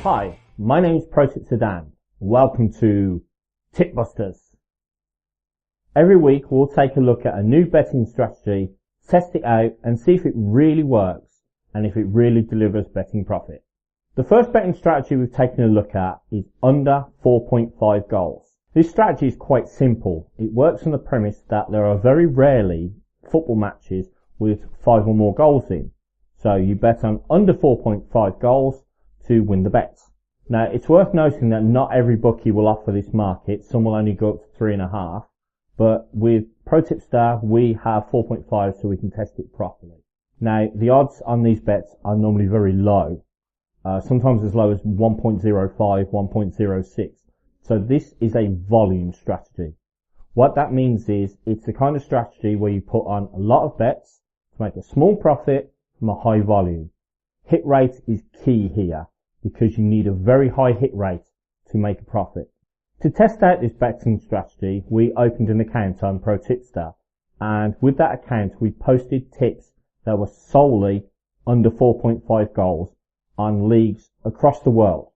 Hi, my name is Pro Tip Sedan. Welcome to Tip Busters. Every week we'll take a look at a new betting strategy, test it out and see if it really works and if it really delivers betting profit. The first betting strategy we've taken a look at is under 4.5 goals. This strategy is quite simple. It works on the premise that there are very rarely football matches with 5 or more goals in. So you bet on under 4.5 goals to win the bet. Now it's worth noting that not every bookie will offer this market. Some will only go up to 3.5. But with Pro Tip Star we have 4.5 so we can test it properly. Now the odds on these bets are normally very low. Sometimes as low as 1.05, 1.06. So this is a volume strategy. What that means is it's the kind of strategy where you put on a lot of bets to make a small profit from a high volume. Hit rate is key here because you need a very high hit rate to make a profit. To test out this betting strategy, we opened an account on Pro Tipster, and with that account we posted tips that were solely under 4.5 goals on leagues across the world.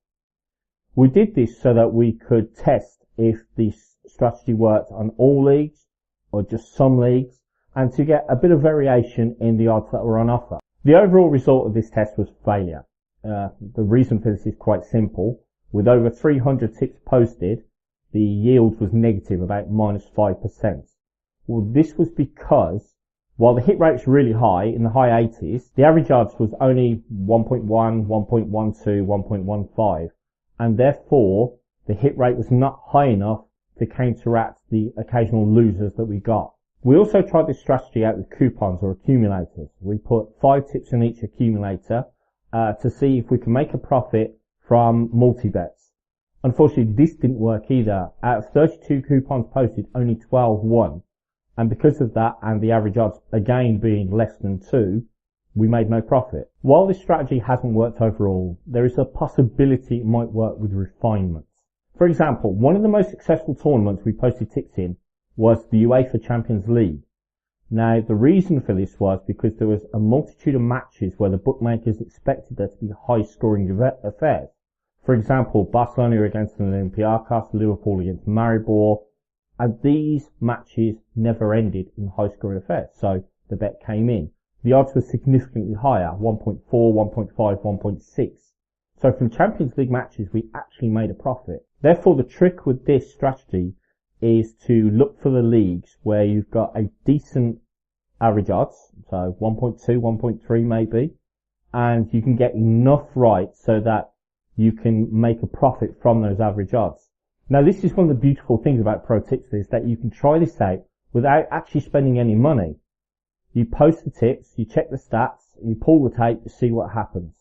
We did this so that we could test if this strategy worked on all leagues or just some leagues, and to get a bit of variation in the odds that were on offer. The overall result of this test was failure. The reason for this is quite simple. With over 300 tips posted, the yield was negative, about -5%. Well, this was because while the hit rate's really high, in the high 80s, the average odds was only 1.1, 1.12, 1.15, and therefore the hit rate was not high enough to counteract the occasional losers that we got. We also tried this strategy out with coupons or accumulators. We put 5 tips in each accumulator to see if we can make a profit from multi-bets. Unfortunately, this didn't work either. Out of 32 coupons posted, only 12 won. And because of that, and the average odds again being less than 2, we made no profit. While this strategy hasn't worked overall, there is a possibility it might work with refinements. For example, one of the most successful tournaments we posted tips in was the UEFA Champions League. Now, the reason for this was because there was a multitude of matches where the bookmakers expected there to be high-scoring affairs. For example, Barcelona against Olympiacos, Liverpool against Maribor, and these matches never ended in high-scoring affairs, so the bet came in. The odds were significantly higher, 1.4, 1.5, 1.6. So from Champions League matches, we actually made a profit. Therefore, the trick with this strategy is to look for the leagues where you've got a decent average odds, so 1.2, 1.3 maybe, and you can get enough right so that you can make a profit from those average odds. Now this is one of the beautiful things about Pro Tips is that you can try this out without actually spending any money. You post the tips, you check the stats, you pull the tape to see what happens.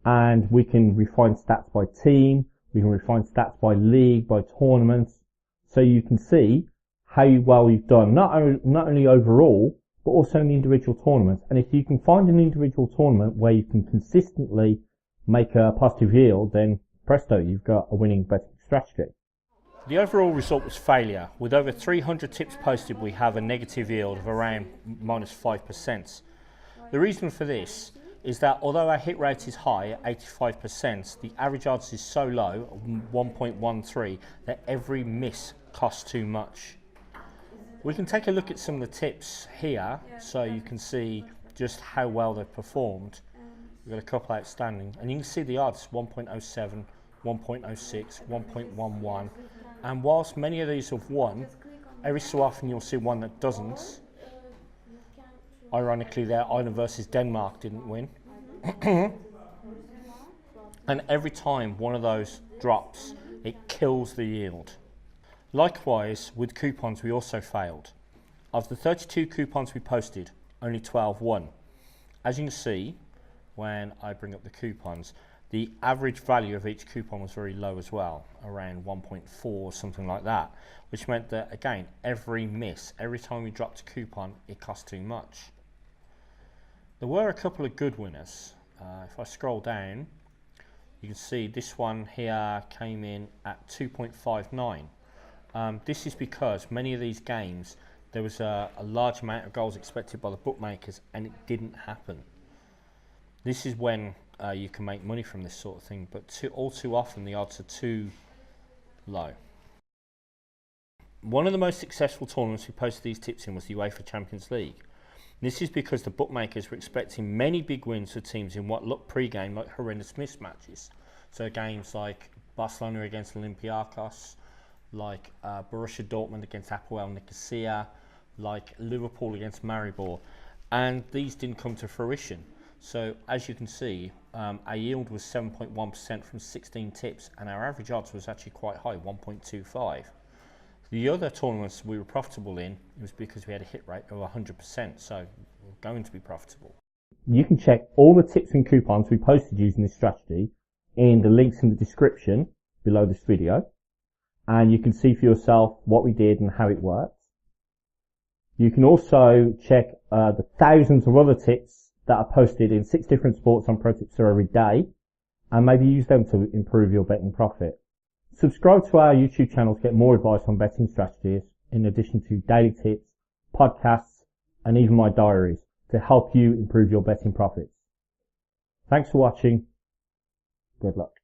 And we can refine stats by team, we can refine stats by league, by tournaments, so you can see how well you've done, not only overall, but also in the individual tournaments. And if you can find an individual tournament where you can consistently make a positive yield, then presto, you've got a winning betting strategy. The overall result was failure. With over 300 tips posted, we have a negative yield of around -5%. The reason for this is that although our hit rate is high at 85%, the average odds is so low, 1.13, that every miss costs too much. We can take a look at some of the tips here so you can see just how well they've performed. We've got a couple outstanding, and you can see the odds 1.07, 1.06, 1.11, and whilst many of these have won, every so often you'll see one that doesn't. Ironically there, Ireland versus Denmark didn't win. And every time one of those drops, it kills the yield. Likewise, with coupons we also failed. Of the 32 coupons we posted, only 12 won. As you can see, when I bring up the coupons, the average value of each coupon was very low as well, around 1.4, something like that, which meant that, again, every miss, every time we dropped a coupon, it cost too much. There were a couple of good winners. If I scroll down, you can see this one here came in at 2.59. This is because many of these games, there was a large amount of goals expected by the bookmakers and it didn't happen. This is when you can make money from this sort of thing, but all too often the odds are too low. One of the most successful tournaments we posted these tips in was the UEFA Champions League. This is because the bookmakers were expecting many big wins for teams in what looked pre-game like horrendous mismatches. So games like Barcelona against Olympiacos, like Borussia Dortmund against Apoel Nicosia, like Liverpool against Maribor, and these didn't come to fruition. So as you can see, our yield was 7.1% from 16 tips, and our average odds was actually quite high, 1.25. The other tournaments we were profitable in, it was because we had a hit rate of 100%, so we're going to be profitable. You can check all the tips and coupons we posted using this strategy in the links in the description below this video, and you can see for yourself what we did and how it works. You can also check the thousands of other tips that are posted in 6 different sports on ProTipster every day, and maybe use them to improve your betting profit. Subscribe to our YouTube channel to get more advice on betting strategies, in addition to daily tips, podcasts, and even my diaries to help you improve your betting profits. Thanks for watching. Good luck.